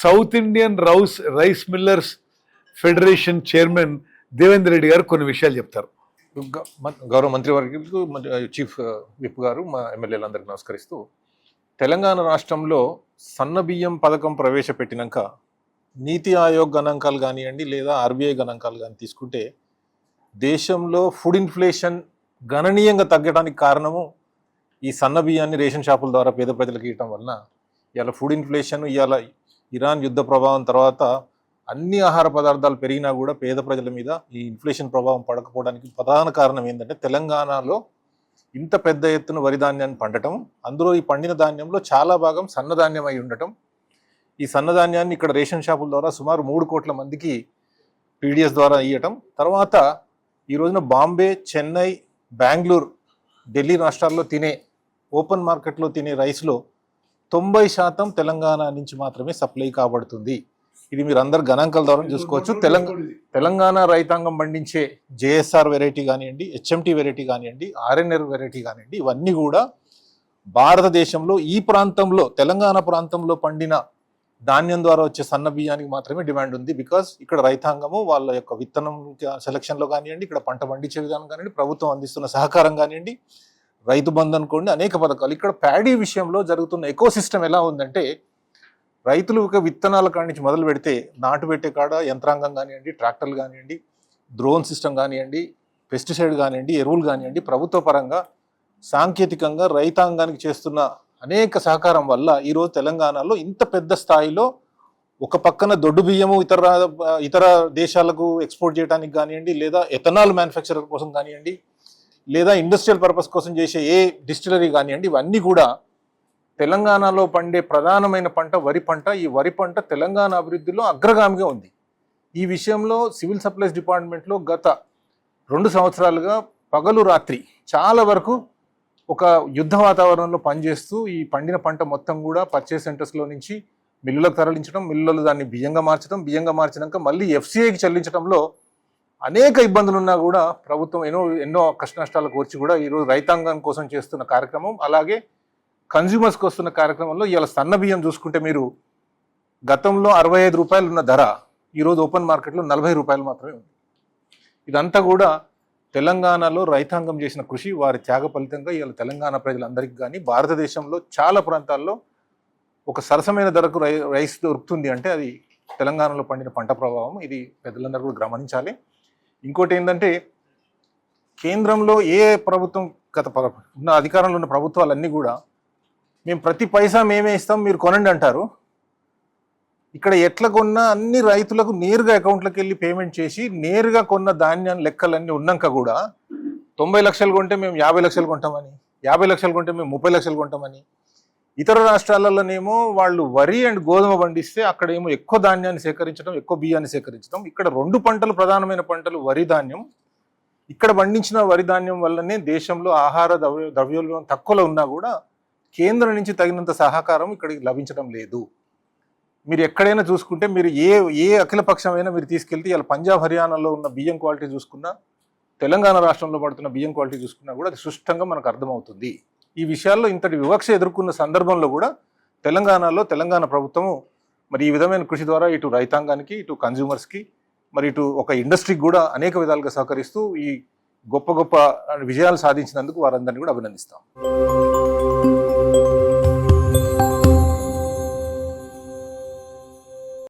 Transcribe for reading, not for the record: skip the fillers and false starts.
South Indian rice millers federation chairman Devender Reddy గారు కొన్ని విషయాలు చెప్తారు. గౌరవ మంత్రివర్యులకు, చీఫ్ విప్ గారు, మా ఎమ్మెల్యేలందరికీ నమస్కరిస్తూ, తెలంగాణ రాష్ట్రంలో సన్న బియ్యం పథకం ప్రవేశపెట్టినాక నీతి ఆయోగ్ గణాంకాలు కానివ్వండి లేదా ఆర్బీఐ గణాంకాలు కానీ తీసుకుంటే దేశంలో ఫుడ్ ఇన్ఫ్లేషన్ గణనీయంగా తగ్గడానికి కారణము ఈ సన్న బియ్యాన్ని రేషన్ షాపుల ద్వారా పేద ప్రజలకు ఇవ్వటం వలన ఇవాళ ఫుడ్ ఇన్ఫ్లేషన్, ఇవాళ ఇరాన్ యుద్ధ ప్రభావం తర్వాత అన్ని ఆహార పదార్థాలు పెరిగినా కూడా పేద ప్రజల మీద ఈ ఇన్ఫ్లేషన్ ప్రభావం పడకపోవడానికి ప్రధాన కారణం ఏంటంటే తెలంగాణలో ఇంత పెద్ద ఎత్తున వరి ధాన్యాన్ని పండటం, అందులో ఈ పండిన ధాన్యంలో చాలా భాగం సన్నధాన్యం అయి ఉండటం. ఈ సన్నధాన్యాన్ని ఇక్కడ రేషన్ షాపుల ద్వారా సుమారు 3 కోట్ల మందికి పీడిఎస్ ద్వారా ఇవ్వటం. తర్వాత ఈ రోజున బాంబే, చెన్నై, బెంగళూరు, ఢిల్లీ రాష్ట్రాల్లో తినే ఓపెన్ మార్కెట్లో తినే రైస్లో 90% తెలంగాణ నుంచి మాత్రమే సప్లై కాబడుతుంది. ఇది మీరు అందరు గణాంకాల ద్వారా చూసుకోవచ్చు. తెలంగాణ రైతాంగం పండించే జేఎస్ఆర్ వెరైటీ కానివ్వండి, హెచ్ఎంటీ వెరైటీ కానివ్వండి, ఆర్ఎన్ఆర్ వెరైటీ కానివ్వండి, ఇవన్నీ కూడా భారతదేశంలో ఈ ప్రాంతంలో తెలంగాణ ప్రాంతంలో పండిన ధాన్యం ద్వారా వచ్చే సన్న బియ్యానికి మాత్రమే డిమాండ్ ఉంది. బికాస్ ఇక్కడ రైతాంగము వాళ్ళ యొక్క విత్తనం సెలక్షన్లో కానివ్వండి, ఇక్కడ పంట పండించే విధానం కానివ్వండి, ప్రభుత్వం అందిస్తున్న సహకారం కానివ్వండి, రైతు బంధు అనుకోండి, అనేక పథకాలు. ఇక్కడ ప్యాడీ విషయంలో జరుగుతున్న ఎకో సిస్టమ్ ఎలా ఉందంటే, రైతులు విత్తనాల కాడి నుంచి మొదలు పెడితే నాటు పెట్టే కాడ యంత్రాంగం కానివ్వండి, ట్రాక్టర్లు కానివ్వండి, డ్రోన్ సిస్టమ్ కానివ్వండి, పెస్టిసైడ్ కానివ్వండి, ఎరువులు కానివ్వండి, ప్రభుత్వ పరంగా సాంకేతికంగా రైతాంగానికి చేస్తున్న అనేక సహకారం వల్ల ఈరోజు తెలంగాణలో ఇంత పెద్ద స్థాయిలో ఒక పక్కన దొడ్డు బియ్యము ఇతర దేశాలకు ఎక్స్పోర్ట్ చేయడానికి కానివ్వండి, లేదా ఎథనాల్ మ్యానుఫ్యాక్చరర్ కోసం కానివ్వండి, లేదా ఇండస్ట్రియల్ పర్పస్ కోసం చేసే ఏ డిస్టిలరీ కానివ్వండి, ఇవన్నీ కూడా తెలంగాణలో పండే ప్రధానమైన పంట వరి పంట. ఈ వరి పంట తెలంగాణ అభివృద్ధిలో అగ్రగామిగా ఉంది. ఈ విషయంలో సివిల్ సప్లైస్ డిపార్ట్మెంట్లో గత 2 సంవత్సరాలుగా పగలు రాత్రి చాలా వరకు ఒక యుద్ధ వాతావరణంలో పనిచేస్తూ ఈ పండిన పంట మొత్తం కూడా పర్చేస్ సెంటర్స్లో నుంచి మిల్లులకు తరలించడం, మిల్లులు దాన్ని బియ్యంగా మార్చడం, బియ్యంగా మార్చినాక మళ్ళీ ఎఫ్సిఐకి చెల్లించడంలో అనేక ఇబ్బందులు ఉన్నా కూడా ప్రభుత్వం ఎన్నో కష్ట నష్టాలకు వచ్చి కూడా ఈరోజు రైతాంగం కోసం చేస్తున్న కార్యక్రమం, అలాగే కన్జ్యూమర్స్కి వస్తున్న కార్యక్రమంలో ఇవాళ సన్న బియ్యం చూసుకుంటే మీరు గతంలో 65 రూపాయలు ఉన్న ధర ఈరోజు ఓపెన్ మార్కెట్లో 40 రూపాయలు మాత్రమే ఉంది. ఇదంతా కూడా తెలంగాణలో రైతాంగం చేసిన కృషి, వారి త్యాగ ఫలితంగా ఇవాళ తెలంగాణ ప్రజలందరికీ కానీ భారతదేశంలో చాలా ప్రాంతాల్లో ఒక సరసమైన ధరకు రైస్ దొరుకుతుంది అంటే అది తెలంగాణలో పండిన పంట ప్రభావం. ఇది పెద్దలందరూ కూడా గమనించాలి. ఇంకోటి ఏంటంటే, కేంద్రంలో ఏ ప్రభుత్వం ఉన్న అధికారంలో ఉన్న ప్రభుత్వాలన్నీ కూడా మేము ప్రతి పైసా మేమే ఇస్తాం, మీరు కొనండి అంటారు. ఇక్కడ ఎట్లా కొన్నా అన్ని రైతులకు నేరుగా అకౌంట్లోకి వెళ్ళి పేమెంట్ చేసి నేరుగా కొన్న ధాన్యాన్ని లెక్కలన్నీ ఉన్నాక కూడా 90 లక్షలు కొంటే మేము 50 లక్షలు కొంటామని, 50 లక్షలు కొంటే మేము 30 లక్షలు కొంటామని. ఇతర రాష్ట్రాలలోనేమో వాళ్ళు వరి అండ్ గోధుమ పండిస్తే అక్కడేమో ఎక్కువ ధాన్యాన్ని సేకరించడం, ఎక్కువ బియ్యాన్ని సేకరించడం. ఇక్కడ 2 పంటలు, ప్రధానమైన పంటలు వరి ధాన్యం. ఇక్కడ పండించిన వరి ధాన్యం వల్లనే దేశంలో ఆహార ద్రవ్యోల్బణం తక్కువలో ఉన్నా కూడా కేంద్రం నుంచి తగినంత సహకారం ఇక్కడికి లభించడం లేదు. మీరు ఎక్కడైనా చూసుకుంటే, మీరు ఏ అఖిలపక్షమైనా మీరు తీసుకెళ్తే ఇలా పంజాబ్, హర్యానాలో ఉన్న బియ్యం క్వాలిటీ చూసుకున్నా, తెలంగాణ రాష్ట్రంలో పడుతున్న బియ్యం క్వాలిటీ చూసుకున్నా కూడా అది స్పష్టంగా మనకు అర్థమవుతుంది. ఈ విషయాల్లో ఇంతటి వివక్ష ఎదుర్కొన్న సందర్భంలో కూడా తెలంగాణ ప్రభుత్వము మరి ఈ విధమైన కృషి ద్వారా ఇటు రైతాంగానికి, ఇటు కన్జ్యూమర్స్కి, మరి ఇటు ఒక ఇండస్ట్రీకి కూడా అనేక విధాలుగా సహకరిస్తూ ఈ గొప్ప విజయాలు సాధించినందుకు వారందరినీ కూడా అభినందిస్తాం.